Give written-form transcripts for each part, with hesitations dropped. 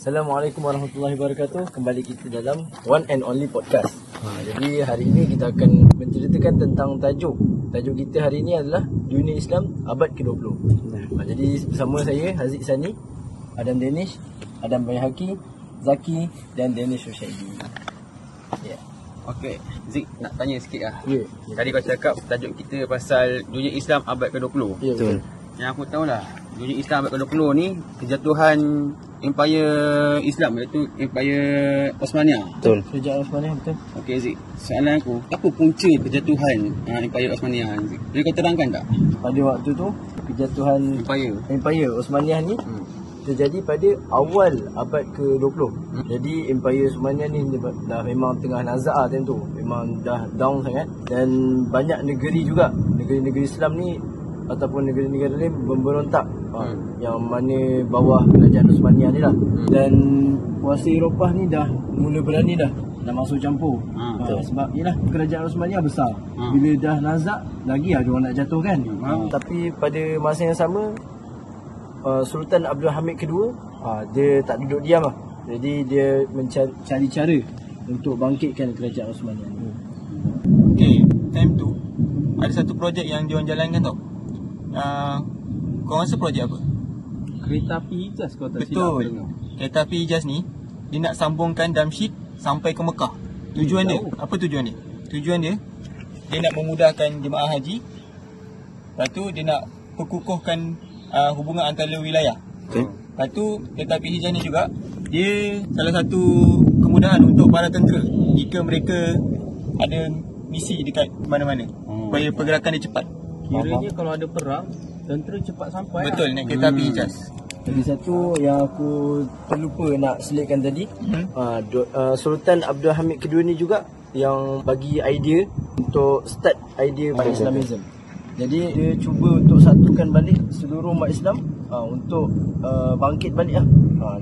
Assalamualaikum warahmatullahi wabarakatuh. Kembali kita dalam One and Only Podcast. Jadi hari ini kita akan menceritakan tentang tajuk kita hari ini adalah Dunia Islam Abad ke-20. Jadi bersama saya Haziq Sani, Adam Danish, Adam Bayhaqi, Zaki dan Danish Rushaidi. Okey, Zik nak tanya sikit lah. Ya. Tadi kau cakap tajuk kita pasal Dunia Islam Abad ke-20. Ya, betul. Yang aku tahulah, Dunia Islam Abad ke-20 ni kejatuhan Empire Islam, iaitu Empire Osmania. Betul. Kerajaan Osmania, betul. Okey Zik, soalan aku, apa punca kejatuhan Empire Osmania, Zik? Boleh kau terangkan tak? Pada waktu tu kejatuhan Empire Osmania ni terjadi pada awal abad ke-20. Jadi Empire Osmania ni dah memang tengah nazak time tu. Memang dah down sangat. Dan banyak negeri juga, negeri-negeri Islam ni ataupun negeri-negeri lain memberontak, yang mana bawah kerajaan Osmania ni lah. Dan kuasa Eropah ni dah mula berani dah masuk campur. Sebab yelah, kerajaan Osmania besar. Bila dah nazak, lagi ada orang nak jatuhkan. Tapi pada masa yang sama, Sultan Abdul Hamid kedua, dia tak duduk diam lah. Jadi dia mencari cara untuk bangkitkan kerajaan Osmania ni. Okay, time tu ada satu projek yang diorang jalankan tau. Kau rasa projek apa? Kereta api Hijaz kau tak silap. Betul. Kereta api Hijaz ni, dia nak sambungkan Damsyid sampai ke Mekah. Tujuan dia, apa tujuan dia? Tujuan dia, dia nak memudahkan jemaah haji. Lepas tu dia nak perkukuhkan hubungan antara wilayah. Lepas tu kereta api Hijaz ni juga, dia salah satu kemudahan untuk para tentera jika mereka ada misi dekat mana-mana, supaya pergerakan dia cepat. Kiranya kalau ada perang, tentera cepat sampai. Betul, naik kereta api Hijaz. Jadi satu yang aku terlupa nak selitkan tadi, Sultan Abdul Hamid kedua ni juga yang bagi idea untuk start idea Islamism. Jadi dia cuba untuk satukan balik seluruh umat Islam untuk bangkit balik lah.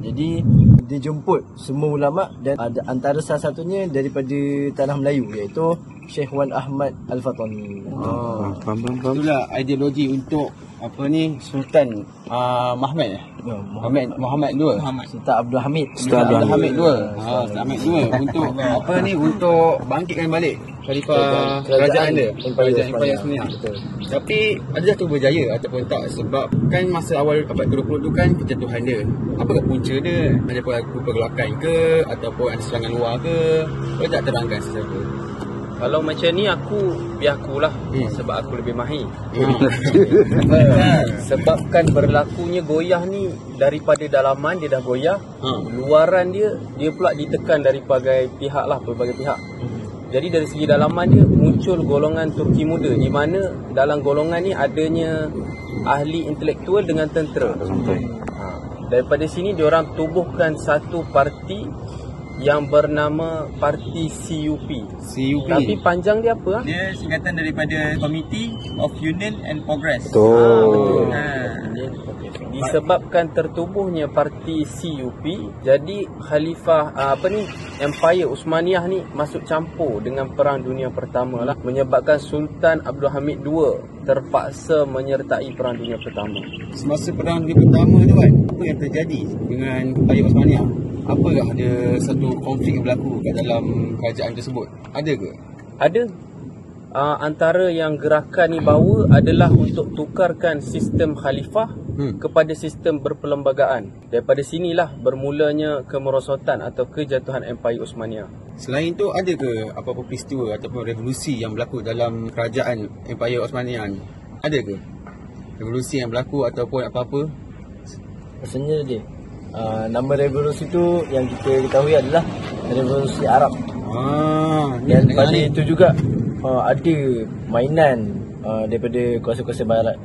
Jadi dia jemput semua ulama' dan ada antara salah satunya daripada tanah Melayu, iaitu Syekh Wan Ahmad Al-Fatani. Itulah ideologi untuk Sultan Muhammad II. Sultan Abdul Hamid. Sultan Abdul Hamid II untuk untuk bangkitkan balik khalifah kerajaan dia, kerajaan Osmania. Tapi adakah tu berjaya ataupun tak? Sebab kan masa awal abad ke-20 tu kan kejatuhan dia. Apakah punca dia? Ada pergolakan ke ataupun ada serangan luar ke? Boleh tak terangkan sesuatu? Kalau macam ni biar akulah, sebab aku lebih mahir. Sebabkan berlakunya goyah ni daripada dalaman dia dah goyah, luaran dia pula ditekan dari berbagai pihak. Jadi dari segi dalaman dia muncul golongan Turki muda, di mana dalam golongan ni adanya ahli intelektual dengan tentera. Daripada sini diorang tubuhkan satu parti yang bernama Parti CUP. Tapi panjang dia apa? Dia singkatan daripada Committee of Union and Progress. Betul. Disebabkan tertubuhnya Parti CUP, jadi Khalifah Empire Osmaniyah ni masuk campur dengan Perang Dunia Pertama lah, menyebabkan Sultan Abdul Hamid II terpaksa menyertai Perang Dunia Pertama. Semasa Perang Dunia Pertama tu kan, apa yang terjadi dengan Empire Osmaniyah? Apakah ada satu konflik yang berlaku kat dalam kerajaan tersebut? Ada ke? Ada. Antara yang gerakan ni bawa adalah untuk tukarkan sistem khalifah kepada sistem berperlembagaan. Daripada sinilah bermulanya kemerosotan atau kejatuhan Empire Osmania. Selain tu, ada ke apa-apa peristiwa ataupun revolusi yang berlaku dalam kerajaan Empire Osmania ni? Ada ke? Revolusi yang berlaku ataupun apa-apa? Maksudnya dia, nama revolusi tu yang kita ketahui adalah Revolusi Arab. Dan pada itu juga ada mainan daripada kuasa-kuasa barat.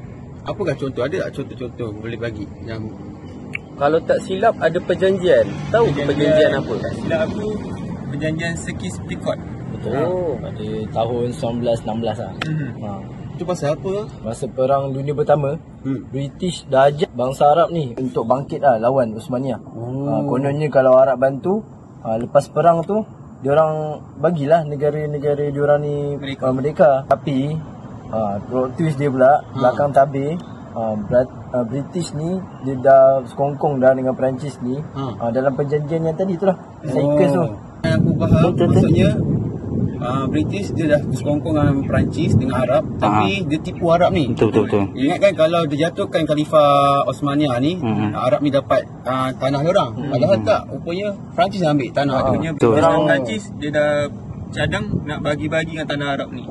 Apakah contoh? Ada tak contoh-contoh boleh bagi yang... Kalau tak silap ada perjanjian. Tahu perjanjian apa? Tak silap aku, perjanjian Sykes-Picot. Betul. Pada tahun 1916 lah. Itu pasal apa? Masa Perang Dunia Pertama, British dah ajak bangsa Arab ni untuk bangkit lah lawan Osmania. Kononnya kalau Arab bantu, lepas perang tu diorang bagilah negara-negara diorang ni merdeka. Tapi plot twist dia pula, belakang tabir British ni dia dah sekongkong dah dengan Perancis ni dalam perjanjian yang tadi tu lah, CITES tu. Yang aku faham maksudnya British dia dah sekongkong dengan Perancis dengan Arab, tapi dia tipu Arab ni. Betul. Ingat kan kalau dia jatuhkan Khalifah Osmaniyah ni, Arab ni dapat tanah dia orang. Padahal tak, rupanya Perancis yang ambil tanah dia. Orang Perancis dia dah cadang nak bagi-bagi dengan tanah Arab ni.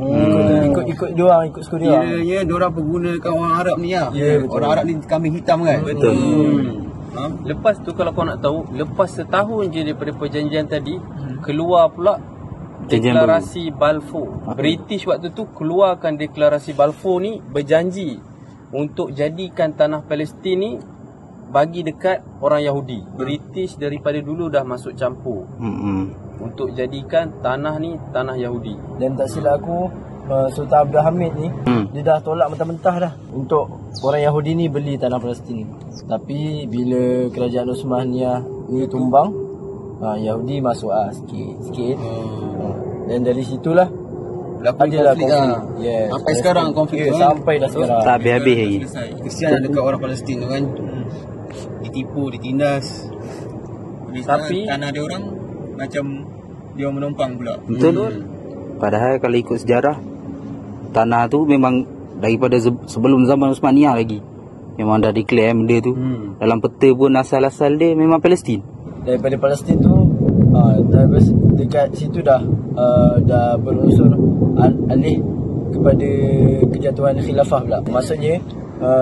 Ikut diorang, ikut suku dia. Kiranya diorang pergunakan orang Arab ni lah. Betul. Orang Arab ni kambing hitam kan. Betul. Lepas tu kalau kau nak tahu, lepas setahun je daripada perjanjian tadi, keluar pula deklarasi Balfour. British waktu tu keluarkan deklarasi Balfour ni, berjanji untuk jadikan tanah Palestin ni bagi dekat orang Yahudi. British daripada dulu dah masuk campur untuk jadikan tanah ni tanah Yahudi. Dan tak silap aku, Sultan Abdul Hamid ni dia dah tolak mentah-mentah dah untuk orang Yahudi ni beli tanah Palestin ni. Tapi bila kerajaan Osmaniyah ni tumbang, Yahudi masuk sikit. Dan dari situlah adalah konflik. Yes. Sampai sekarang konflik tu. Sampai dah sekarang. Tak habis-habis lagi. Kesian dekat orang Palestin tu kan. Ditipu, ditindas. Tapi tanah dia orang macam dia menumpang pula. Betul. Padahal kalau ikut sejarah, tanah tu memang daripada sebelum zaman Osmaniyah lagi. Memang dah declare benda tu. Dalam peta pun asal-asal dia memang Palestin. Daripada Palestin tu dekat situ dah berunsur alih kepada kejatuhan khilafah pula. Maksudnya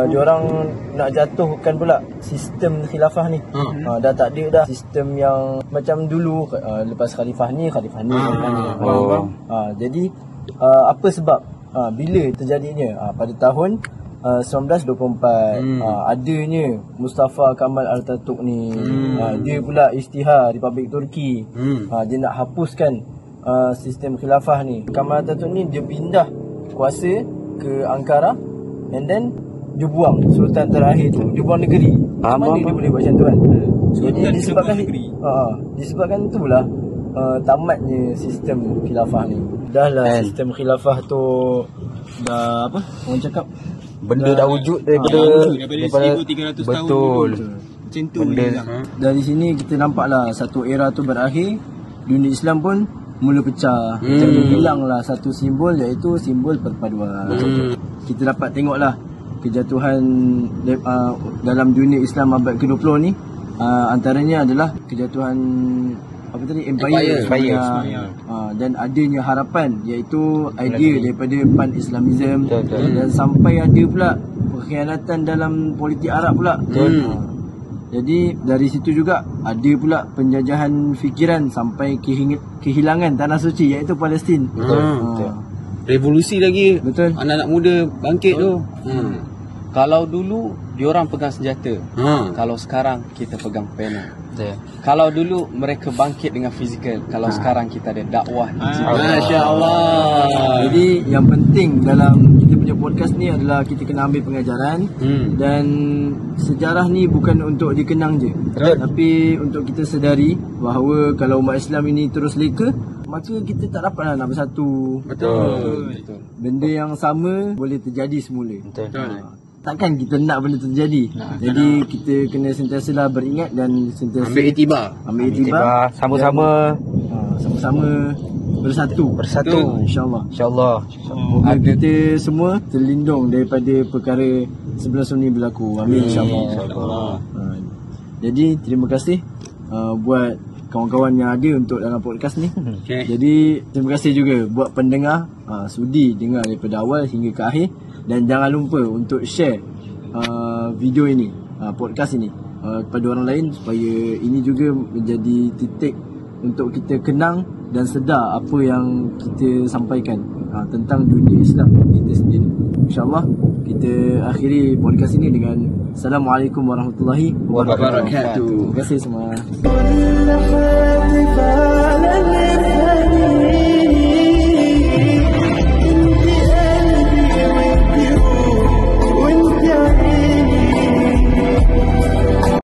diorang nak jatuhkan pula sistem khilafah ni. Dah tak ada dah sistem yang macam dulu, lepas khalifah ni. Jadi apa sebab bila terjadinya pada tahun 1924 adanya Mustafa Kemal Atatürk ni, dia pula isytihar Republik Turki, dia nak hapuskan sistem khilafah ni. Kemal Atatürk ni dia pindah kuasa ke Ankara, and then dia buang sultan terakhir tu, dia buang negeri. Macam mana dia boleh buat macam tu kan? Jadi disebabkan itulah tamatnya sistem khilafah ni. Dah lah sistem khilafah tu dah apa orang cakap, Benda dah wujud daripada 1300 tahun. Betul. Macam tu dari sini kita nampaklah satu era tu berakhir. Dunia Islam pun mula pecah. Jadi hilanglah satu simbol, iaitu simbol perpaduan. Kita dapat tengoklah kejatuhan dalam dunia Islam abad ke-20 ni. Antaranya adalah kejatuhan Empire. Dan adanya harapan, iaitu idea daripada pan-Islamism. Dan sampai ada pula pengkhianatan dalam politik Arab pula. Jadi dari situ juga ada pula penjajahan fikiran sampai kehilangan tanah suci, iaitu Palestin. Revolusi lagi. Betul. Anak-anak muda bangkit tu. Kalau dulu diorang pegang senjata, kalau sekarang kita pegang pena. Kalau dulu mereka bangkit dengan fizikal, kalau sekarang kita ada dakwah digital. Masya-Allah. Jadi yang penting dalam kita punya podcast ni adalah kita kena ambil pengajaran. Dan sejarah ni bukan untuk dikenang je, tapi untuk kita sedari bahawa kalau umat Islam ini terus leka, maka kita tak dapatlah nak bersatu. Betul. Benda yang sama boleh terjadi semula. Takkan kita nak benda tu terjadi. Jadi kita kena sentiasalah beringat dan sentiasa Ambil iktibar. Sama-sama bersatu. InsyaAllah. Moga kita semua terlindung daripada perkara sebelum ni berlaku. Amin, insyaAllah. Jadi terima kasih buat kawan-kawan yang ada untuk dalam podcast ni. Jadi terima kasih juga buat pendengar, sudi dengar daripada awal hingga ke akhir. Dan jangan lupa untuk share video ini, podcast ini kepada orang lain, supaya ini juga menjadi titik untuk kita kenang dan sedar apa yang kita sampaikan tentang dunia Islam kita sendiri. InsyaAllah kita akhiri podcast ini dengan Assalamualaikum warahmatullahi wabarakatuh. Terima kasih semua.